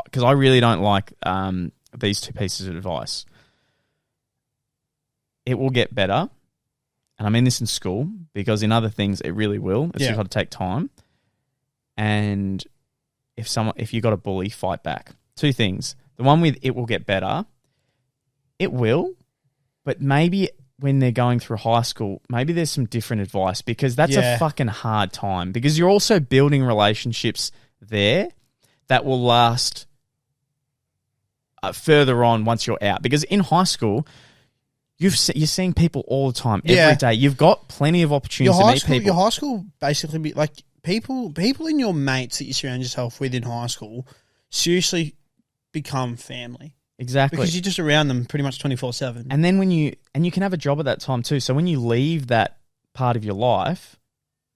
because I really don't like these two pieces of advice. It will get better, and I mean this in school because in other things it really will. It's just got to take time. And if you got a bully, fight back. Two things. The one with it will get better, it will, but maybe when they're going through high school, maybe there's some different advice because that's a fucking hard time because you're also building relationships there that will last further on once you're out. Because in high school, you're seeing people all the time, every day. You've got plenty of opportunities to meet people. Your high school basically be like people in your mates that you surround yourself with in high school seriously become family. Exactly. Because you're just around them pretty much 24/7. And then you can have a job at that time too. So when you leave that part of your life,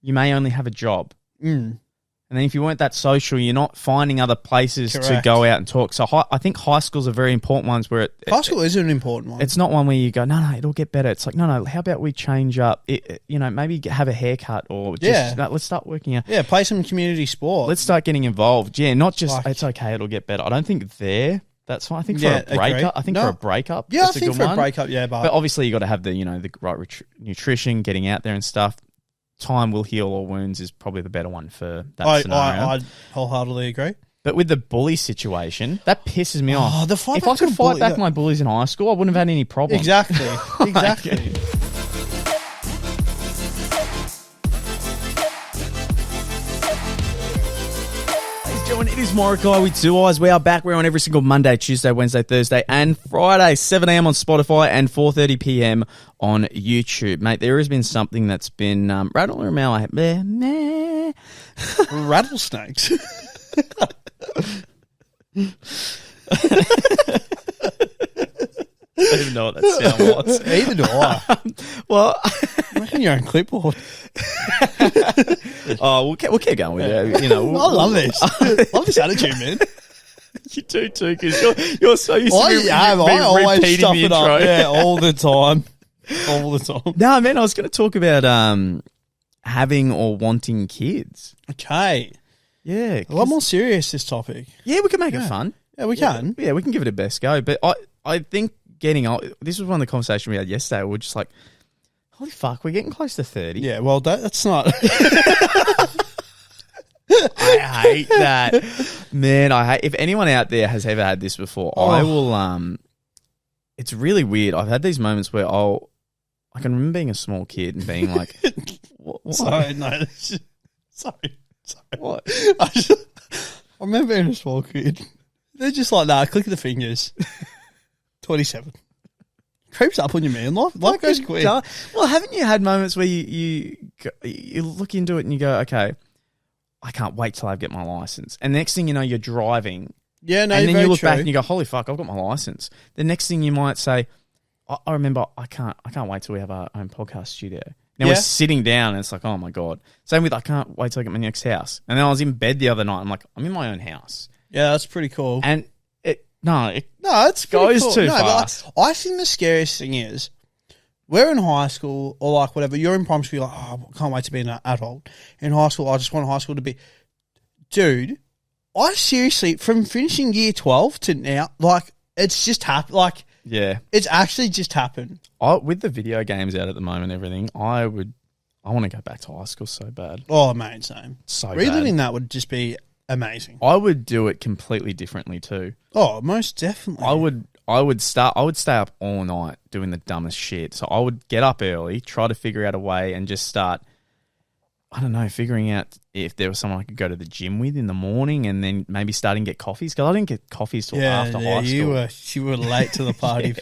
you may only have a job. And then if you weren't that social, you're not finding other places to go out and talk. So I think high school's a very important one where high school is an important one. It's not one where you go, no, it'll get better. It's like, no, how about we change up? Maybe have a haircut or just let's start working out. Yeah, play some community sport. Let's start getting involved. Yeah, not just it's okay, it'll get better. I don't think that's fine. I think for a breakup. For a breakup. Yeah, I think for a breakup. Yeah, but obviously you got to have the right nutrition, getting out there and stuff. Time will heal all wounds is probably the better one for that scenario. I wholeheartily agree. But with the bully situation, that pisses me off. If I could fight back my bullies in high school, I wouldn't have had any problems. Exactly. It is Morokaii with two eyes. We are back. We're on every single Monday, Tuesday, Wednesday, Thursday, and Friday, 7 a.m. on Spotify and 4:30 p.m. on YouTube. Mate, there has been something that's been rattling around my head. Rattlesnakes. I don't even know what that sound was. Either do I. Well, I reckon you're on clipboard. We'll keep going with it. I love this. I love this attitude, man. You do too, because you're so used to I always repeating stuff the it intro. up. Yeah, all the time. All the time. No, man, I was going to talk about having or wanting kids. Okay. Yeah. A lot more serious, this topic. Yeah, we can make it fun. Yeah, we can. Yeah, we can give it a best go. But I think getting old, this was one of the conversations we had yesterday. We're just like, holy fuck, we're getting close to 30. Yeah, well, that's not... I hate that. Man, if anyone out there has ever had this before, I will, it's really weird. I've had these moments where I can remember being a small kid and being like, what? Sorry, no. Sorry. What? I remember being a small kid. They're just like, nah, click the fingers. 27. Creeps up on you, man. Life goes quick. Well, haven't you had moments where you look into it and you go, okay, I can't wait till I get my license. And the next thing you know, you're driving. Yeah, no, and then you look true. back and you go, holy fuck, I've got my license. The next thing you might say, I remember I can't wait till we have our own podcast studio. Now we're sitting down and it's like, oh my God. Same with I can't wait till I get my next house. And then I was in bed the other night. I'm like, I'm in my own house. Yeah, that's pretty cool. And it it's goes cool. too fast. Like, I think the scariest thing is we're in high school or like whatever. You're in primary school, you're like, oh, I can't wait to be an adult. In high school, I just want high school to be... Dude, I seriously, from finishing year 12 to now, like, it's just happened. Like, yeah, it's actually just happened. With the video games out at the moment and everything, I want to go back to high school so bad. Oh, man, same. So reliving bad. that would just be amazing. I would do it completely differently too. Oh, most definitely. I would stay up all night doing the dumbest shit. So I would get up early, try to figure out a way and just start, I don't know, figuring out if there was someone I could go to the gym with in the morning and then maybe starting to get coffees. Because I didn't get coffees till after high school. You were late to the party.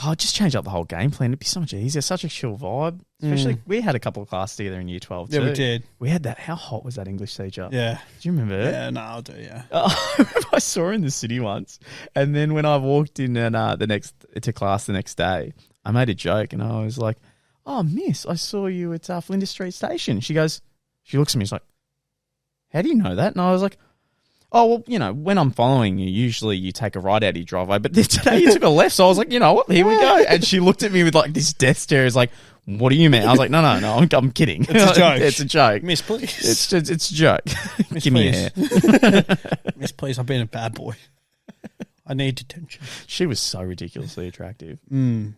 I'll just change up the whole game plan. It'd be so much easier. Such a chill vibe. Especially, we had a couple of classes together in year 12 too. Yeah, we did. We had that. How hot was that English teacher? Yeah. Do you remember it? Yeah, no, I do, yeah. I saw her in the city once. And then when I walked in and to class the next day, I made a joke and I was like, oh, miss, I saw you at Flinders Street Station. She looks at me, she's like, how do you know that? And I was like, oh, well, you know, when I'm following you, usually you take a right out of your driveway, but today you took a left. So I was like, you know what? Here we go. And she looked at me with like this death stare. Is like, what do you mean? I was like, no, I'm kidding. It's a joke. It's a joke. Miss, please. It's a joke. Miss, Give me a hair. Miss, please. I've been a bad boy. I need detention. She was so ridiculously attractive. Anyway,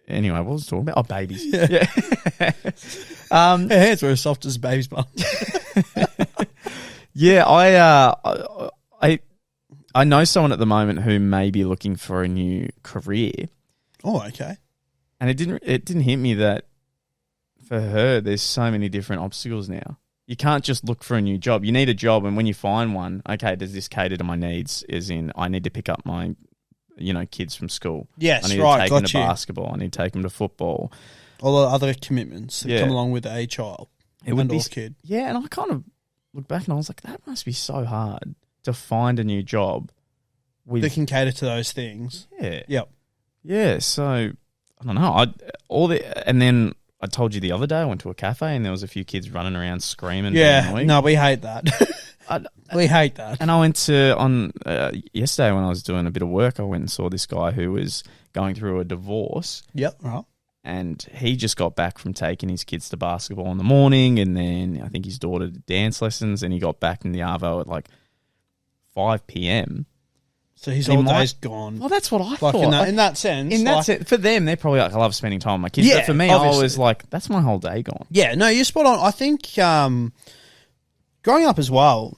what was I talking about? Oh, babies. Yeah. Her hands were as soft as a baby's bum. Yeah, I know someone at the moment who may be looking for a new career. Oh, okay. And it didn't hit me that for her, there's so many different obstacles now. You can't just look for a new job. You need a job, and when you find one, okay, does this cater to my needs? As in, I need to pick up my, kids from school. Yes, I need right. to take them Got to you. basketball. I need to take them to football. All the other commitments that come along with a child. It would be kid. Yeah, and I kind of look back and I was like, that must be so hard to find a new job that can cater to those things. Yeah. Yep. Yeah. So I don't know. And then I told you the other day I went to a cafe and there was a few kids running around screaming. Yeah. No, we hate that. We hate that. And I went to yesterday when I was doing a bit of work. I went and saw this guy who was going through a divorce. Yep. Right. And he just got back from taking his kids to basketball in the morning, and then I think his daughter did dance lessons, and he got back in the arvo at like 5 p.m. So his whole day's gone. Well, that's what I thought. In that sense. For them, they're probably like, I love spending time with my kids. Yeah, but for me, obviously. I was like, that's my whole day gone. Yeah, no, you're spot on. I think growing up as well,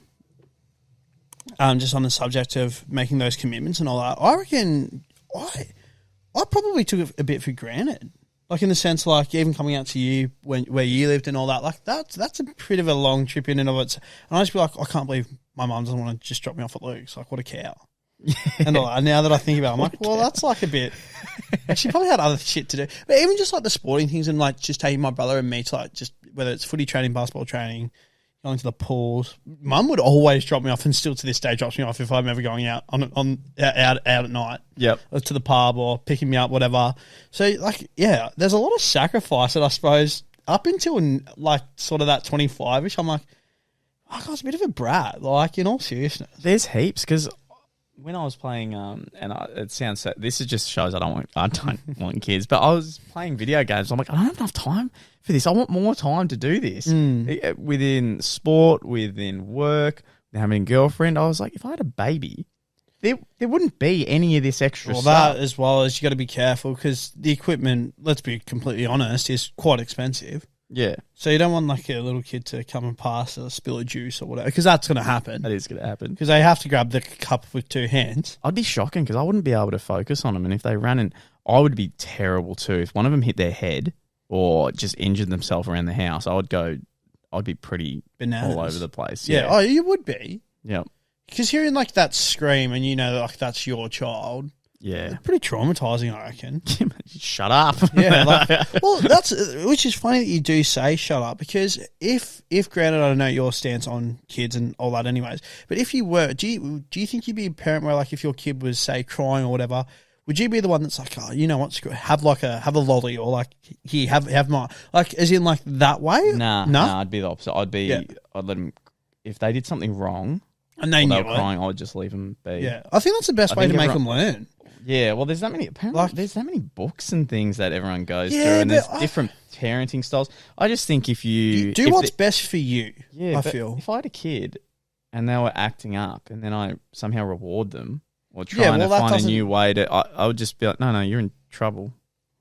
just on the subject of making those commitments and all that, I reckon I probably took it a bit for granted. Like in the sense, like even coming out to you where you lived and all that, like that's a bit of a long trip in and of it. And I just be like, I can't believe my mum doesn't want to just drop me off at Luke's. Like, what a cow. And all that. Now that I think about it, I'm like, well, that's like a bit. She probably had other shit to do. But even just like the sporting things and like just taking my brother and me to like just whether it's footy training, basketball training, going to the pools. Mum would always drop me off, and still to this day drops me off if I'm ever going out out at night. Yep. Or to the pub or picking me up, whatever. So like, yeah, there's a lot of sacrifice that I suppose up until like sort of that 25ish. I'm like, I was a bit of a brat. Like in all seriousness, there's heaps because when I was playing, it sounds sad. This is just shows I don't want kids. But I was playing video games. I'm like, I don't have enough time for this. I want more time to do this within sport, within work, having a girlfriend. I was like, if I had a baby, there wouldn't be any of this extra stuff. That as well as you got to be careful because the equipment, let's be completely honest, is quite expensive. Yeah. So you don't want like a little kid to come and pass or spill a juice or whatever because that's going to happen. That is going to happen. Because they have to grab the cup with two hands. I'd be shocking because I wouldn't be able to focus on them. And if they ran I would be terrible too. If one of them hit their head or just injured themselves around the house, I'd be pretty bananas all over the place. Yeah. Oh, you would be. Yeah. Because hearing like that scream and you know like that's your child. Yeah. It's pretty traumatizing, I reckon. Shut up. Yeah. Well, which is funny that you do say shut up because if granted, I don't know your stance on kids and all that anyways, but if you were, do you think you'd be a parent where like if your kid was say crying or whatever, would you be the one that's like, oh, you know what, have a lolly or like here, have my, like as in like that way? Nah, I'd be the opposite. I'd let them, if they did something wrong and they were crying, I'd just leave them be. Yeah. I think that's the best way to make them learn. Yeah, well, there's that many. Apparently, there's that many books and things that everyone goes through, and there's different parenting styles. I just think if you do what's best for you, I feel. If I had a kid and they were acting up, and then I somehow reward them or trying to find a new way to, I would just be like, no, you're in trouble.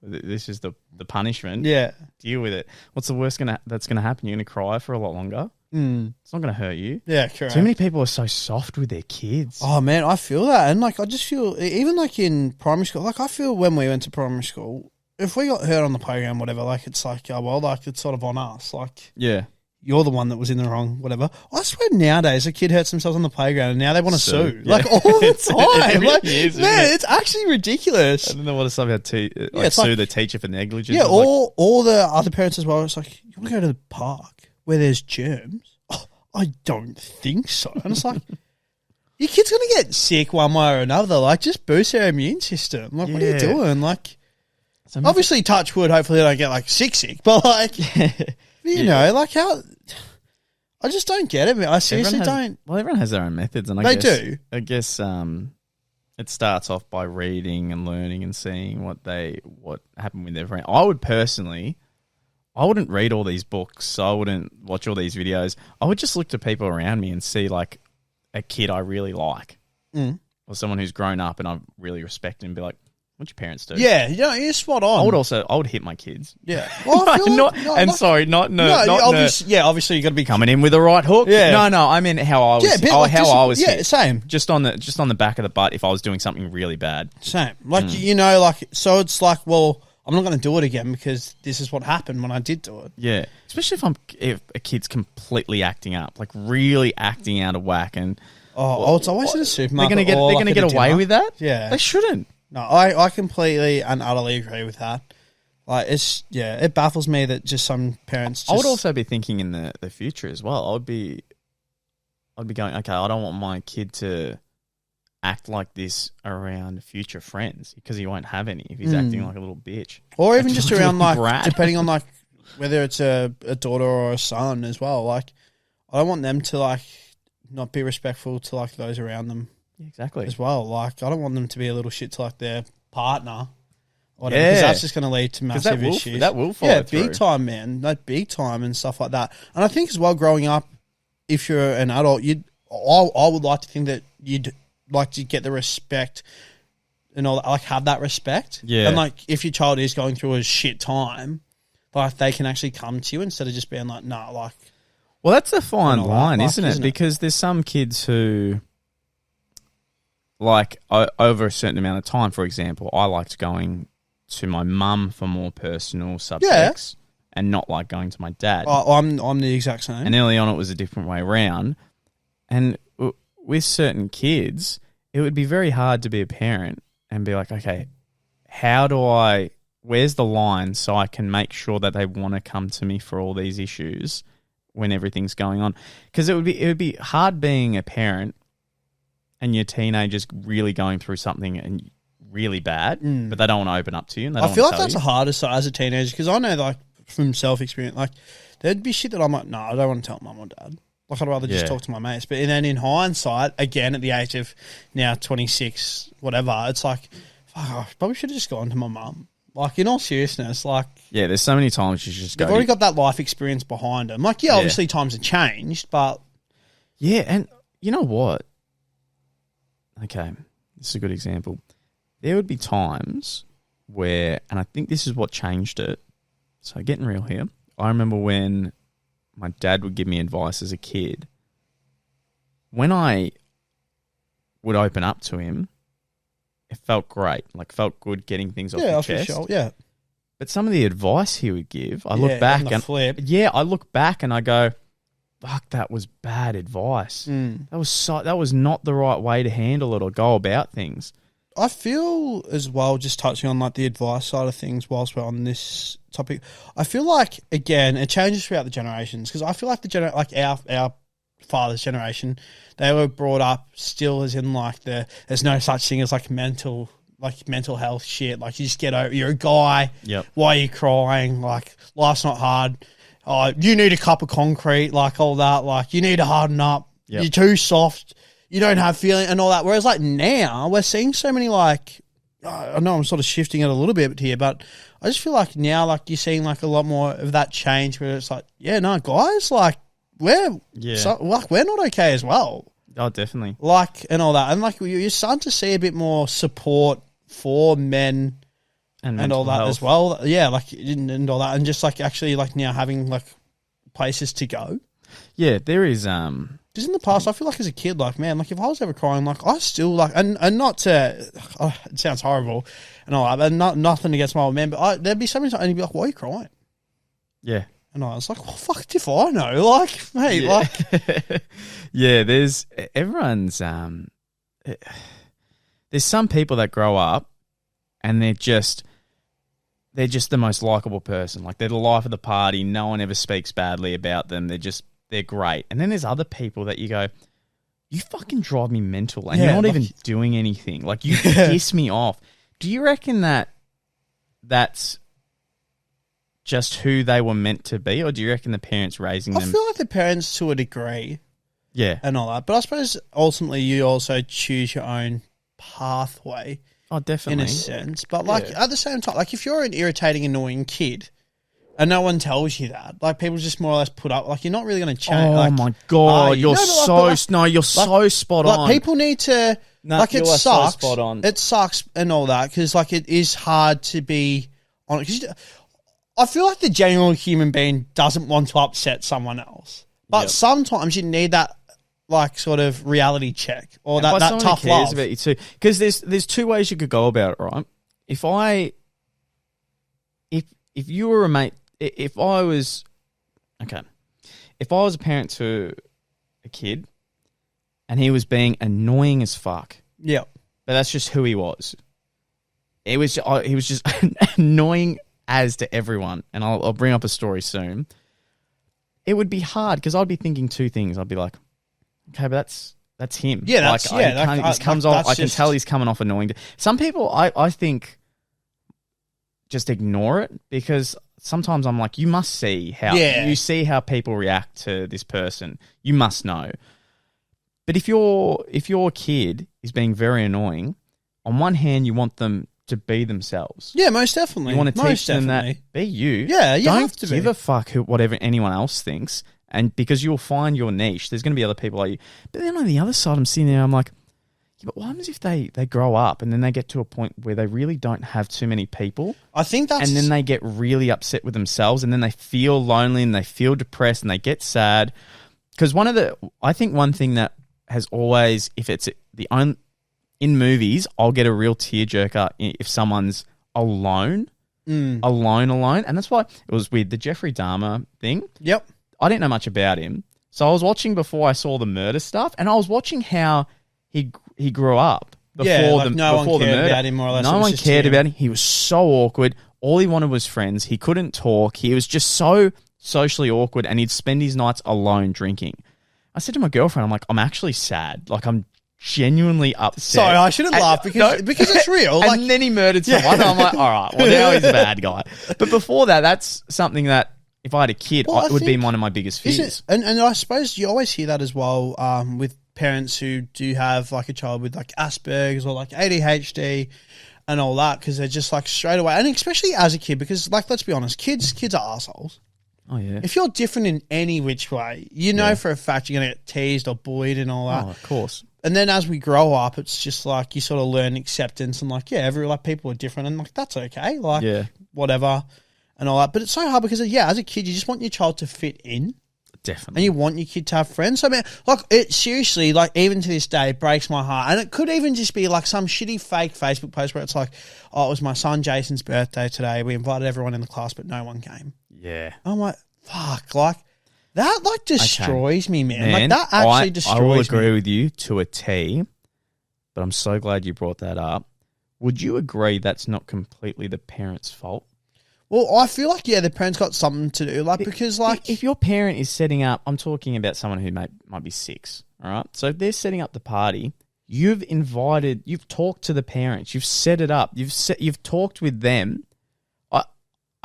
This is the punishment. Yeah, deal with it. What's the worst that's gonna happen? You're gonna cry for a lot longer. It's not going to hurt you. Yeah, correct. Too many people are so soft with their kids. Oh, man, I feel that. And, like, I just feel, even, like, in primary school, like, I feel when we went to primary school, if we got hurt on the playground, whatever, like, it's like, oh, well, like, it's sort of on us. Like, yeah, you're the one that was in the wrong, whatever. I swear nowadays, a kid hurts themselves on the playground and now they want to sue. Yeah. Like, all the time. Like, man, it's actually ridiculous. And then they want to somehow sue the teacher for negligence. Yeah, all the other parents as well. It's like, you want to go to the park where there's germs? Oh, I don't think so. And it's like, your kid's going to get sick one way or another. Like, just boost their immune system. Like, what are you doing? Like, obviously, touch wood, hopefully they don't get, like, sick. But, like, you know, like, how... I just don't get it, man. I seriously don't. Well, everyone has their own methods, and They do. I guess it starts off by reading and learning and seeing what happened with their friend. I wouldn't read all these books. I wouldn't watch all these videos. I would just look to people around me and see like a kid I really like, or someone who's grown up and I really respect and be like, "What'd your parents do?" Yeah, you're spot on. I would hit my kids. Yeah, well, I feel obviously you got to be coming in with the right hook. Yeah, no, I mean how I was. I was. Yeah, hit. Same. Just on the back of the butt if I was doing something really bad. Same. Like like so it's like, well, I'm not going to do it again because this is what happened when I did do it. Yeah, especially if a kid's completely acting up, like really acting out of whack, and it's always in a supermarket. They're going to get away with that. Yeah, they shouldn't. No, I completely and utterly agree with that. Like it baffles me that just some parents. I would also be thinking in the future as well. I'd be going, okay, I don't want my kid to act like this around future friends because he won't have any if he's acting like a little bitch. Or even just around like depending on like whether it's a daughter or a son as well. Like I don't want them to like not be respectful to like those around them. Yeah, exactly. As well. Like I don't want them to be a little shit to like their partner. Because that's just going to lead to massive issues. That will follow through. Big time, man. Like big time and stuff like that. And I think as well, growing up, if you're an adult, I would like to think that you'd like to get the respect and all that, like have that respect. Yeah. And like if your child is going through a shit time, like they can actually come to you instead of just being like, nah, like. Well, that's a fine line, isn't it? Because there's some kids who, like, over a certain amount of time, for example, I liked going to my mum for more personal subjects and not like going to my dad. I'm the exact same. And early on it was a different way around. And with certain kids, it would be very hard to be a parent and be like, okay, where's the line so I can make sure that they want to come to me for all these issues when everything's going on? Because it would be hard being a parent and your teenager's really going through something and really bad, but they don't want to open up to you. And I feel like that's the hardest as a teenager because I know, like, from self-experience, like, there'd be shit that I'm like, no, I don't want to tell mum or dad. Like, I'd rather just talk to my mates. But then in hindsight, again, at the age of now 26, whatever, it's like, fuck, I probably should have just gone to my mum. Like, in all seriousness, like... Yeah, there's so many times you just go... They've already got that life experience behind them. Like, obviously times have changed, but... Yeah, and you know what? Okay, this is a good example. There would be times where, and I think this is what changed it, so getting real here, I remember when my dad would give me advice as a kid. When I would open up to him, it felt great, like felt good getting things off your chest. Your shoulder, But some of the advice he would give, I look back and flip. I look back and I go, fuck, that was bad advice. That was not the right way to handle it or go about things. I feel as well, just touching on like the advice side of things whilst we're on this topic, I feel like, again, it changes throughout the generations because I feel like our father's generation, they were brought up still as in like there's no such thing as like mental health shit. Like you just get over, you're a guy. Yep. Why are you crying? Like life's not hard. You need a cup of concrete, like all that. Like you need to harden up. Yep. You're too soft. You don't have feeling and all that. Whereas like now we're seeing so many like, I know I'm sort of shifting it a little bit here, but I just feel like now like you're seeing like a lot more of that change where it's like, guys, like we're not okay as well. Oh, definitely. Like and all that. And like you're starting to see a bit more support for men and all that health as well. Yeah, like and all that. And just like actually like now having like places to go. Yeah, there is because in the past, I feel like as a kid, like, man, like if I was ever crying, like I still like, and not to, it sounds horrible and all that, but nothing against my old man, but there'd be so many times and he'd be like, why are you crying? Yeah. And I was like, well, fuck if I know, like, mate, like. Yeah, everyone's, there's some people that grow up and they're just the most likable person. Like they're the life of the party. No one ever speaks badly about them. They're great. And then there's other people that you go, you fucking drive me mental and you're not even doing anything. Like you piss me off. Do you reckon that's just who they were meant to be, or do you reckon the parents raising them? I feel like the parents to a degree, and all that. But I suppose ultimately you also choose your own pathway. Oh, definitely, in a sense. But like at the same time, like if you're an irritating, annoying kid, and no one tells you that, like people just more or less put up, like you're not really going to change. Oh like, my god, you're so spot on. Like people need to. No, like it sucks. So spot on. It sucks and all that because like it is hard to be on it. Because I feel like the general human being doesn't want to upset someone else, but sometimes you need that like sort of reality check or that tough love about you too. Because there's two ways you could go about it, right? If you were a mate, if I was a parent to a kid. And he was being annoying as fuck. Yeah. But that's just who he was. He was just annoying as to everyone. And I'll bring up a story soon. It would be hard because I'd be thinking two things. I'd be like, okay, but that's him. Yeah, I can tell he's coming off annoying. Some people, I think, just ignore it because sometimes I'm like, you must see how people react to this person. You must know. But if your kid is being very annoying, on one hand you want them to be themselves. Yeah, most definitely. You want to teach them that be you. Yeah, you have to be. Don't give a fuck whatever anyone else thinks, and because you'll find your niche. There's going to be other people like you. But then on the other side, I'm sitting there. I'm like, yeah, but what happens if they grow up and then they get to a point where they really don't have too many people? I think that's... And then they get really upset with themselves, and then they feel lonely and they feel depressed and they get sad. Because I think one thing that has always, if it's in movies, I'll get a real tearjerker if someone's alone, alone, and that's why it was with the Jeffrey Dahmer thing. Yep, I didn't know much about him, so I was watching before I saw the murder stuff, and I was watching how he grew up before the murder. About him, more or less. No one cared about him. He was so awkward. All he wanted was friends. He couldn't talk. He was just so socially awkward, and he'd spend his nights alone drinking. I said to my girlfriend, I'm like, I'm actually sad. Like, I'm genuinely upset. Sorry, I shouldn't laugh because it's real. Like, and then he murdered someone. I'm like, all right, well, now he's a bad guy. But before that, that's something that if I had a kid, it would be one of my biggest fears. And I suppose you always hear that as well with parents who do have like a child with like Asperger's or like ADHD and all that because they're just like straight away. And especially as a kid because like, let's be honest, kids are assholes. Oh, yeah. If you're different in any which way, you know for a fact you're going to get teased or bullied and all that. Oh, of course. And then as we grow up, it's just like you sort of learn acceptance and like, people are different and like, that's okay. Like, whatever and all that. But it's so hard because, as a kid, you just want your child to fit in. Definitely. And you want your kid to have friends. So, man, like, it seriously, like, even to this day, breaks my heart. And it could even just be like some shitty fake Facebook post where it's like, oh, it was my son Jason's birthday today. We invited everyone in the class, but no one came. Yeah. I'm like, fuck, like, that, like, destroys me, man. Like, that actually destroys me. I will agree with you to a T, but I'm so glad you brought that up. Would you agree that's not completely the parent's fault? Well, I feel like, the parents got something to do, like, because, like... If your parent is setting up... I'm talking about someone who might be 6, all right? So if they're setting up the party, you've talked to the parents, you've set it up, you've talked with them.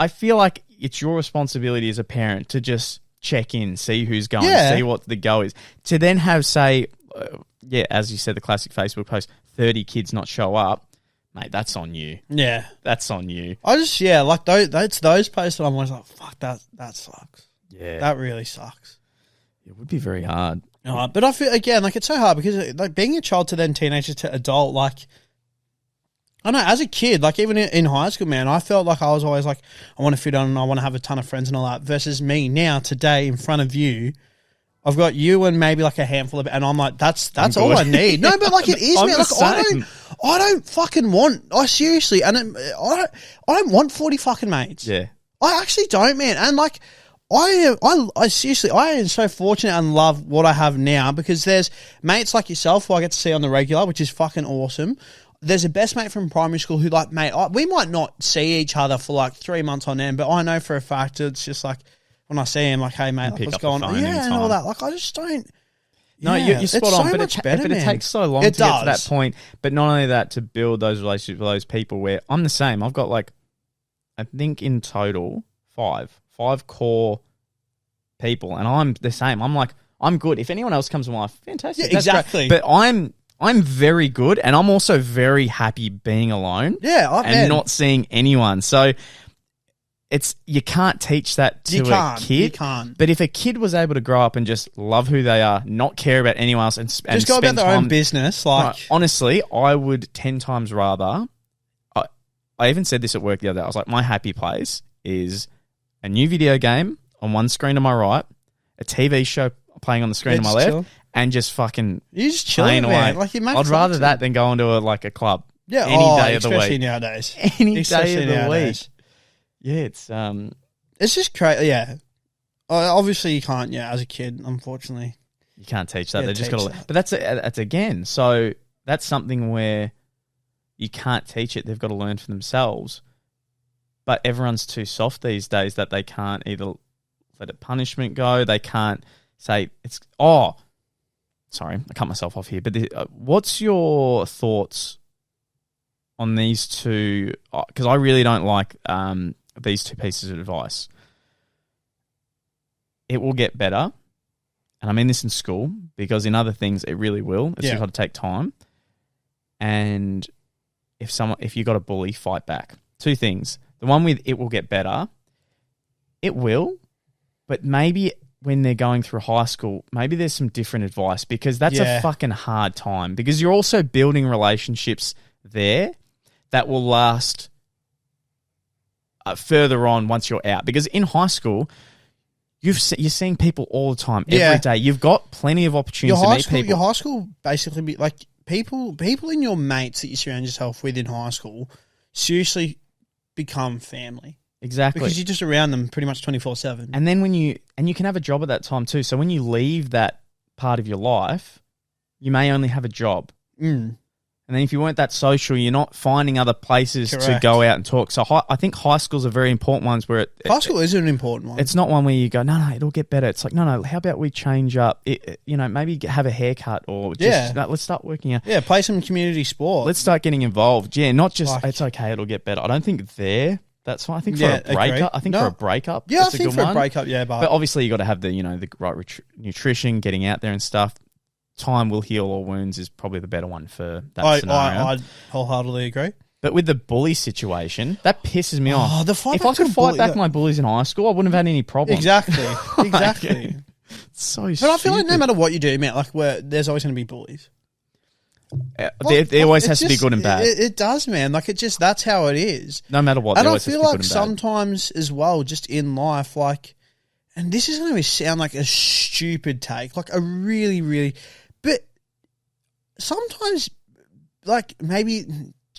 I feel like it's your responsibility as a parent to just check in, see who's going, see what the go is. To then have, say, as you said, the classic Facebook post, 30 kids not show up, mate, that's on you. Yeah. That's on you. I just, like, those posts that I'm always like, fuck, that sucks. Yeah. That really sucks. It would be very hard. But I feel, again, like, it's so hard because, like, being a child to then teenager to adult, like... I know, as a kid, like even in high school, man, I felt like I was always like, I want to fit on and I want to have a ton of friends and all that. Versus me now, today, in front of you, I've got you and maybe like a handful of, and I'm like, that's all I need. No, but like it is, man. Like I don't fucking want. I seriously, and I don't want 40 fucking mates. Yeah, I actually don't, man. And like, I seriously, I am so fortunate and love what I have now because there's mates like yourself who I get to see on the regular, which is fucking awesome. There's a best mate from primary school who, like, mate, we might not see each other for, like, 3 months on end, but I know for a fact it's just, like, when I see him, like, hey, mate, like, what's going on? Yeah, and all that. Like, I just don't... No, you're spot on, but it takes so long to get to that point. But not only that, to build those relationships with those people where I'm the same. I've got, like, I think in total five core people, and I'm the same. I'm like, I'm good. If anyone else comes to my life, fantastic. Yeah, exactly. But I'm very good, and I'm also very happy being alone. Yeah, and not seeing anyone. So you can't teach that to a kid. You can't. But if a kid was able to grow up and just love who they are, not care about anyone else, and just go about their own business, right, honestly, I would 10 times rather. I even said this at work the other day. I was like, my happy place is a new video game on one screen to my right, a TV show playing on the screen to my left, and just fucking you just chilling away. Like I'd rather that than go into a club. Yeah, any day of the week. Especially nowadays. Any day of the week. Yeah, it's just crazy. Yeah, obviously you can't. Yeah, as a kid, unfortunately, you can't teach that. They just got to. But that's again. So that's something where you can't teach it. They've got to learn for themselves. But everyone's too soft these days that they can't either let a punishment go. They can't say it's. Oh, sorry, I cut myself off here. But what's your thoughts on these two? Because I really don't like these two pieces of advice. It will get better, and I mean this in school because in other things it really will. It's just got to take time. And if you got a bully, fight back. Two things. The one with it will get better, it will, but maybe when they're going through high school, maybe there's some different advice because that's a fucking hard time because you're also building relationships there that will last further on once you're out. Because in high school, you're seeing people all the time, every day. You've got plenty of opportunities to meet people. Your high school basically be like people in your mates that you surround yourself with in high school seriously become family. Exactly. Because you're just around them pretty much 24/7. And then you can have a job at that time too. So when you leave that part of your life, you may only have a job. And then if you weren't that social, you're not finding other places to go out and talk. So I think high school's are very important ones where high school is an important one. It's not one where you go, no, it'll get better. It's like, no, how about we change up, maybe have a haircut or just, let's start working out. Yeah, play some community sport. Let's start getting involved. Yeah, not just, it's okay, it'll get better. I don't think that's fine. I think for a breakup, for a breakup, yeah, I think for a breakup, yeah. But obviously you got to have the right nutrition, getting out there and stuff. Time will heal all wounds is probably the better one for that scenario. I wholeheartely agree. But with the bully situation, that pisses me off. If I could fight back my bullies in high school, I wouldn't have had any problems. Exactly. Exactly. It's so stupid. But I feel like no matter what you do, man, there's always going to be bullies. There always has to be good and bad. It does, man. That's how it is. No matter what. And I feel like sometimes as well, just in life, and this is going to sound like a stupid take, like a really, really, but sometimes, maybe,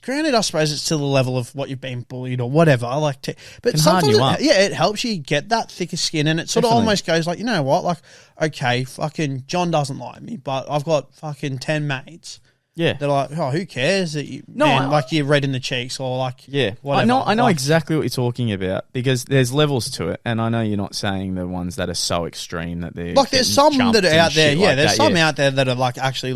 granted, I suppose it's to the level of what you've been bullied or whatever. But sometimes, it helps you get that thicker skin, and it sort of almost goes you know what, okay, fucking John doesn't like me, but I've got fucking 10 mates. Yeah, they're like, oh, who cares that you're red in the cheeks or whatever. I know exactly what you're talking about because there's levels to it, and I know you're not saying the ones that are so extreme that they're there's some that are out there. Yeah, there's some out there that are actually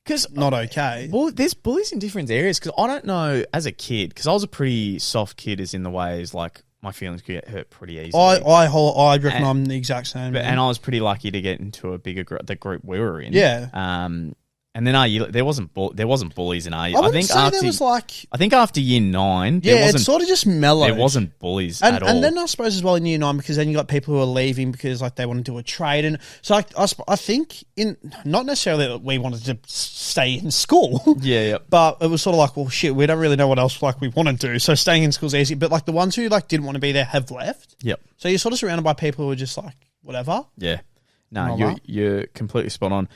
because not okay. There's bullies in different areas because I don't know as a kid because I was a pretty soft kid, as in the ways my feelings could get hurt pretty easily. I reckon I'm the exact same. And I was pretty lucky to get into a bigger the group we were in. Yeah. And then there wasn't bullies in RU. I think after year 9, it sort of just mellowed. There wasn't bullies at all. And then I suppose as well in year 9 because then you got people who are leaving because they want to do a trade, and so I think not necessarily that we wanted to stay in school. Yeah. But it was sort of well shit, we don't really know what else we want to do, so staying in school's easy. But the ones who didn't want to be there have left. Yep. So you're sort of surrounded by people who are just whatever. Yeah. No, you're completely spot on.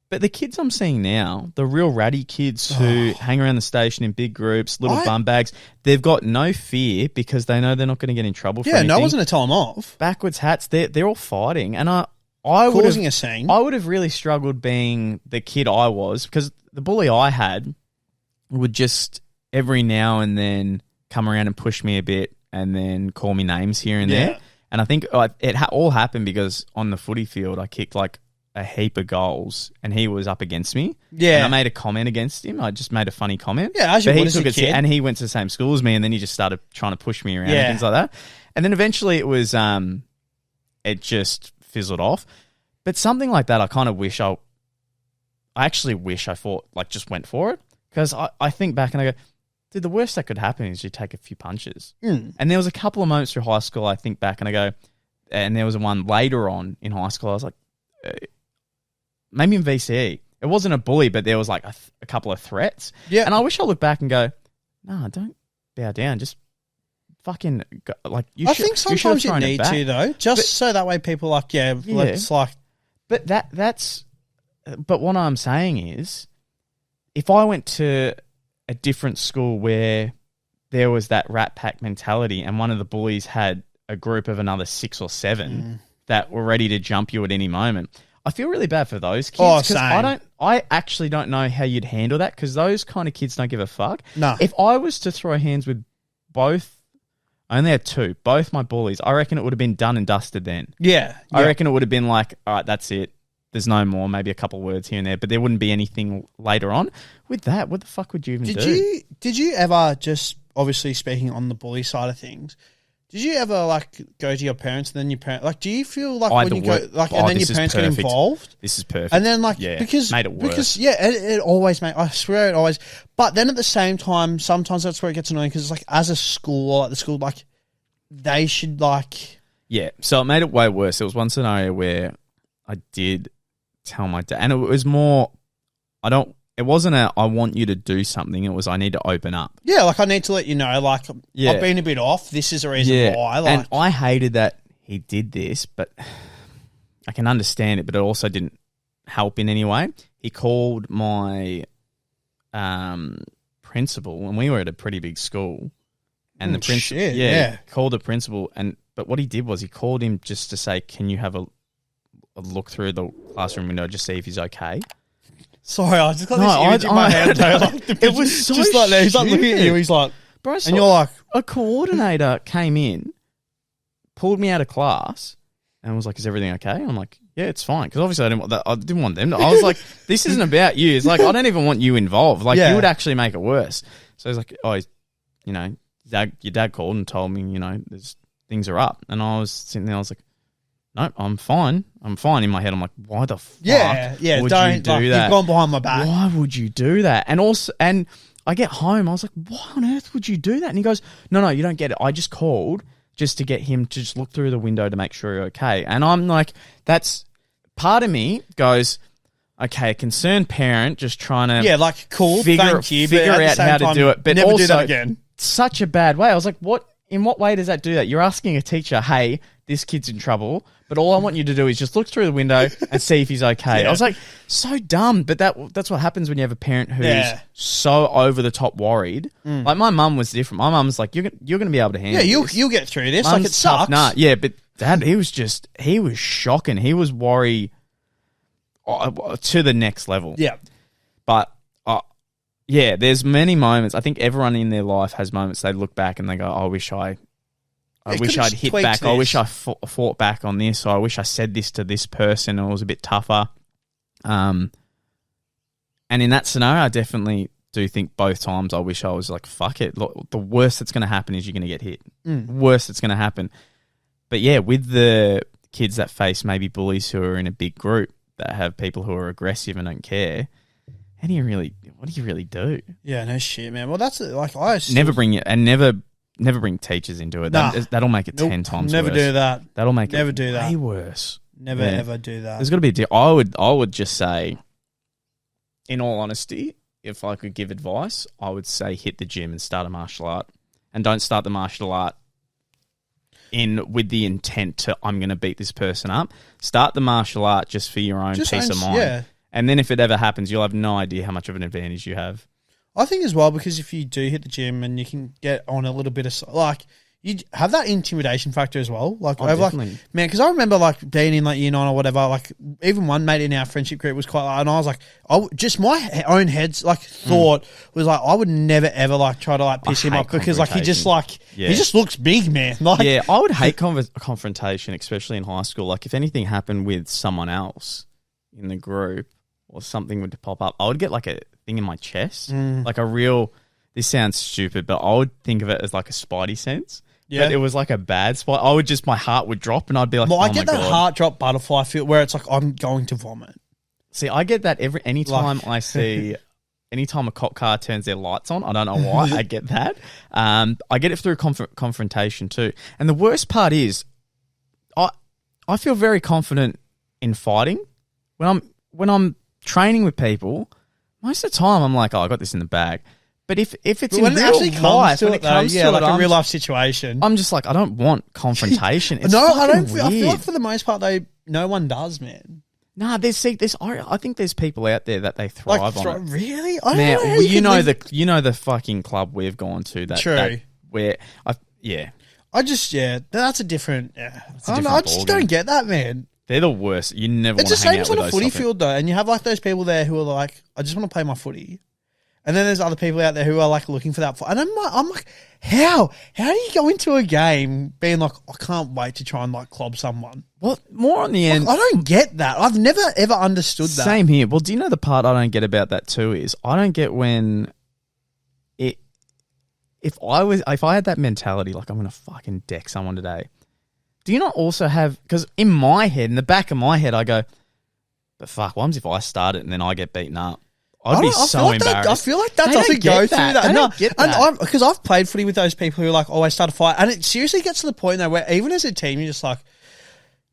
But the kids I'm seeing now, the real ratty kids who hang around the station in big groups, little bum bags, they've got no fear because they know they're not going to get in trouble for anything. Yeah, no one's going to tell them off. Backwards hats, they're all fighting. And I causing a scene. I would have really struggled being the kid I was because the bully I had would just every now and then come around and push me a bit and then call me names here and there. And I think it all happened because on the footy field I kicked a heap of goals and he was up against me. Yeah. And I made a comment against him. I just made a funny comment. Yeah, as you would as a kid. And he went to the same school as me, and then he just started trying to push me around and things like that. And then eventually it was, it just fizzled off. But something like that, I kind of wish I actually wish I thought, like, just went for it. Because I think back and I go, dude, the worst that could happen is you take a few punches. And there was a couple of moments through high school, I think back and I go, and there was one later on in high school, I was like, maybe in VCE. It wasn't a bully, but there was like a couple of threats. Yeah. And I wish I looked back and go, nah, don't bow down. Just fucking go. Like, I think sometimes you need to, though, just so that way people are like, let's like. But but what I'm saying is, if I went to a different school where there was that rat pack mentality and one of the bullies had a group of another 6 or 7 that were ready to jump you at any moment, I feel really bad for those kids. Oh, same. I actually don't know how you'd handle that, because those kind of kids don't give a fuck. No. If I was to throw hands with both, I only had 2, both my bullies, I reckon it would have been done and dusted then. Yeah. I reckon it would have been like, all right, that's it. There's no more, maybe a couple of words here and there, but there wouldn't be anything later on. With that, what the fuck would you even do? Did you ever, just obviously speaking on the bully side of things, did you ever like go to your parents and then your parents, like, do you feel like when you go, like, and then your parents get involved? This is perfect. And then like, because made it worse. Because it always made, I swear it always, but then at the same time, sometimes that's where it gets annoying, because it's like, as a school, or like the school, like, they should like. Yeah. So it made it way worse. There was one scenario where I did tell my dad, and it was more, it wasn't I want you to do something. It was, I need to open up. Yeah, like, I need to let you know, like, I've been a bit off. This is a reason why. Like, and I hated that he did this, but I can understand it, but it also didn't help in any way. He called my principal, and we were at a pretty big school, and the principal, called the principal, but what he did was he called him just to say, can you have a look through the classroom window, just see if he's okay. Sorry, I just got this image in my head. Like, it was so just like that. He's like looking at you. He's like, bro, and you're like, a coordinator came in, pulled me out of class, and was like, "Is everything okay?" I'm like, "Yeah, it's fine." Because obviously I didn't want them. I was like, "This isn't about you." It's like, I don't even want you involved. Like, you would actually make it worse. So he's like, "Oh, your dad called and told me, things are up." And I was sitting there. I was like, no, I'm fine. I'm fine. In my head, I'm like, why the fuck would you do that? You've gone behind my back. Why would you do that? And also, and I get home, I was like, why on earth would you do that? And he goes, no, you don't get it. I just called just to get him to just look through the window to make sure you're okay. And I'm like, that's, part of me goes, okay, a concerned parent just trying to figure out how to do it. But never also, do that again. Such a bad way. I was like, in what way does that do that? You're asking a teacher, hey, this kid's in trouble, but all I want you to do is just look through the window and see if he's okay. I was like, so dumb, but that's what happens when you have a parent who's so over the top worried. Like, my mum was different. My mum's like, you're going to be able to handle this. You'll get through this. Mum's like, it sucks. But Dad, he was shocking. He was worried to the next level. Yeah. But there's many moments. I think everyone in their life has moments they look back and they go, I wish I'd hit back. I wish I fought back on this. Or I wish I said this to this person and it was a bit tougher. And in that scenario, I definitely do think both times I wish I was like, fuck it. Look, the worst that's going to happen is you're going to get hit. Worst that's going to happen. But yeah, with the kids that face maybe bullies who are in a big group that have people who are aggressive and don't care, what do you really do? Yeah, no shit, man. Well, that's like, never bring teachers into it. Nah. That'll make it 10 times never worse. do that. That'll make never it do that. way worse. Never ever do that. There's got to be I would just say, in all honesty, if I could give advice, I would say hit the gym and start a martial art. And don't start the martial art with the intent to, I'm going to beat this person up. Start the martial art just for your own peace of mind. Yeah. And then if it ever happens, you'll have no idea how much of an advantage you have. I think as well, because if you do hit the gym and you can get on a little bit of, like, you have that intimidation factor as well. Like, definitely. Man, because I remember, like, being in, like, year 9 or whatever, like, even one mate in our friendship group was quite, like, and I was like, just my own head's, like, thought was, like, I would never, ever, like, try to, like, piss him off because, like, he just, like, he just looks big, man. Like, yeah, I would hate confrontation, especially in high school. Like, if anything happened with someone else, in the group or something would pop up, I would get like a thing in my chest, like a real. This sounds stupid, but I would think of it as like a spidey sense. Yeah. But it was like a bad spot. My heart would drop and I'd be like, I get that heart drop butterfly feel where it's like I'm going to vomit. See, I get that anytime I see, anytime a cop car turns their lights on, I don't know why, I get that. I get it through confrontation too. And the worst part is, I feel very confident in fighting. When I'm training with people, most of the time I'm like, I got this in the bag. But if it's in real life, when it comes to it, like a real life situation, I'm just like, I don't want confrontation. It's I don't. Weird. I feel like for the most part, no one does, man. Nah, I think there's people out there that they thrive on it. Really? You know the fucking club we've gone to. True. That's a different. Yeah. I just don't get that, man. They're the worst. You never want to hang out with those. It's the same on a footy field though, and you have like those people there who are like, I just want to play my footy. And then there's other people out there who are like looking for that. And I'm like, how do you go into a game being like, I can't wait to try and like club someone? Well, more on the end. I don't get that. I've never ever understood that. Same here. Well, do you know the part I don't get about that too is I don't get when if I had that mentality, like I'm going to fucking deck someone today. Do you not also have, because in my head, in the back of my head, I go, but fuck, what if I start it and then I get beaten up? I'd be so embarrassed. I feel like that doesn't go through that. No, and because I've played footy with those people who like always start a fight, and it seriously gets to the point though where even as a team, you're just like,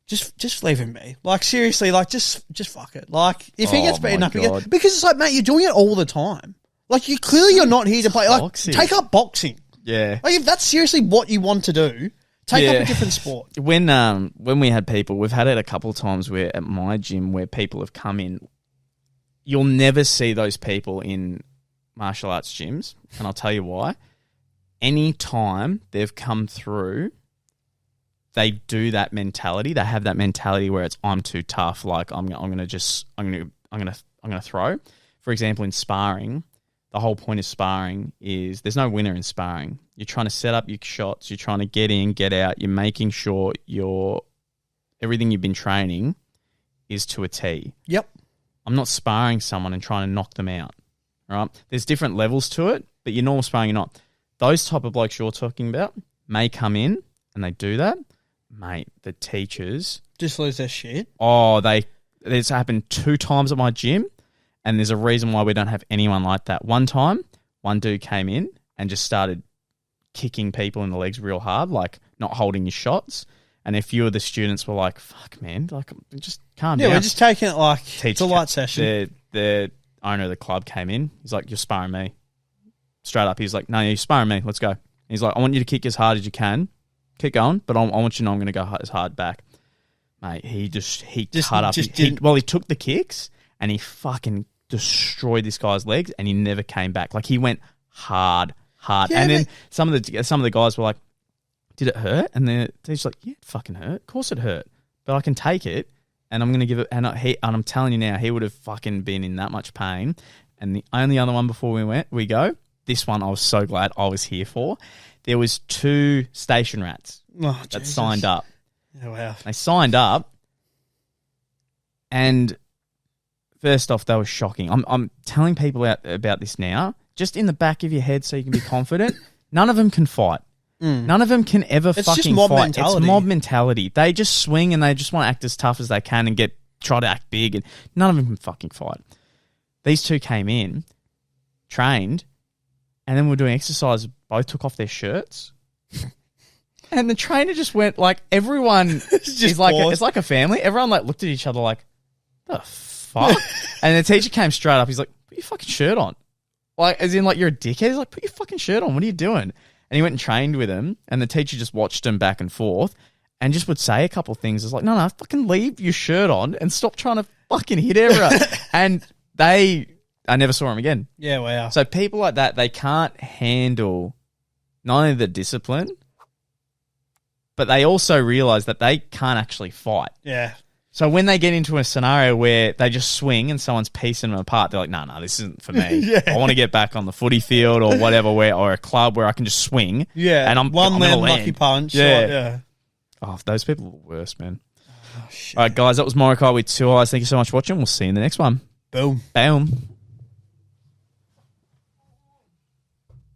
just leave him be. Like seriously, like just fuck it. Like if he gets beaten up again, because it's like, mate, you're doing it all the time. Like you're not here to play. Like boxing. Take up boxing. Yeah. Like if that's seriously what you want to do, take up a different sport. When we had people, we've had it a couple of times where at my gym where people have come in. You'll never see those people in martial arts gyms, and I'll tell you why. Any time they've come through, they do that mentality. They have that mentality where it's I'm too tough. Like I'm gonna throw. For example, in sparring, the whole point of sparring is there's no winner in sparring. You're trying to set up your shots. You're trying to get in, get out. You're making sure everything you've been training is to a T. Yep. I'm not sparring someone and trying to knock them out, right? There's different levels to it, but your normal sparring, you're not. Those type of blokes you're talking about may come in and they do that. Mate, the teachers... just lose their shit? Oh, it's happened 2 times at my gym, and there's a reason why we don't have anyone like that. One time, one dude came in and just started kicking people in the legs real hard, like not holding your shots. And a few of the students were like, fuck, man, like, just calm down. Yeah, we're just taking it like it's a light session. The owner of the club came in. He's like, you're sparring me. Straight up. He's like, no, you're sparring me. Let's go. He's like, I want you to kick as hard as you can. Keep going, but I want you to know I'm going to go as hard back. Mate, he cut up. He took the kicks and he fucking destroyed this guy's legs and he never came back. Like, he went hard. Yeah, and then some of the guys were like, did it hurt? And the teacher's like, yeah, it fucking hurt. Of course it hurt. But I can take it and I'm going to give it. And I'm telling you now, he would have fucking been in that much pain. And the only other one before we go, this one I was so glad I was here for. There was 2 station rats that signed up. Oh, wow. They signed up. And first off, that was shocking. I'm telling people about this now, just in the back of your head so you can be confident. None of them can fight. None of them can ever fucking fight. Mentality. It's mob mentality. They just swing and they just want to act as tough as they can and try to act big. And none of them can fucking fight. These 2 came in, trained, and then we're doing exercise. Both took off their shirts. And the trainer just went like, everyone is like, it's like a family. Everyone like looked at each other like, the fuck? And the teacher came straight up. He's like, put your fucking shirt on. Like, as in like, you're a dickhead. He's like, put your fucking shirt on. What are you doing? And he went and trained with him, and the teacher just watched him back and forth and just would say a couple of things. It's like, no, fucking leave your shirt on and stop trying to fucking hit everyone. And I never saw him again. Yeah, wow. So people like that, they can't handle not only the discipline, but they also realize that they can't actually fight. Yeah. So when they get into a scenario where they just swing and someone's piecing them apart, they're like, no, this isn't for me. Yeah. I want to get back on the footy field or whatever, or a club where I can just swing. Yeah. And I'm lucky punch. Yeah. Oh, those people are the worst, man. All right, guys, that was Morokaii with 2 eyes. Thank you so much for watching. We'll see you in the next one. Boom. Boom.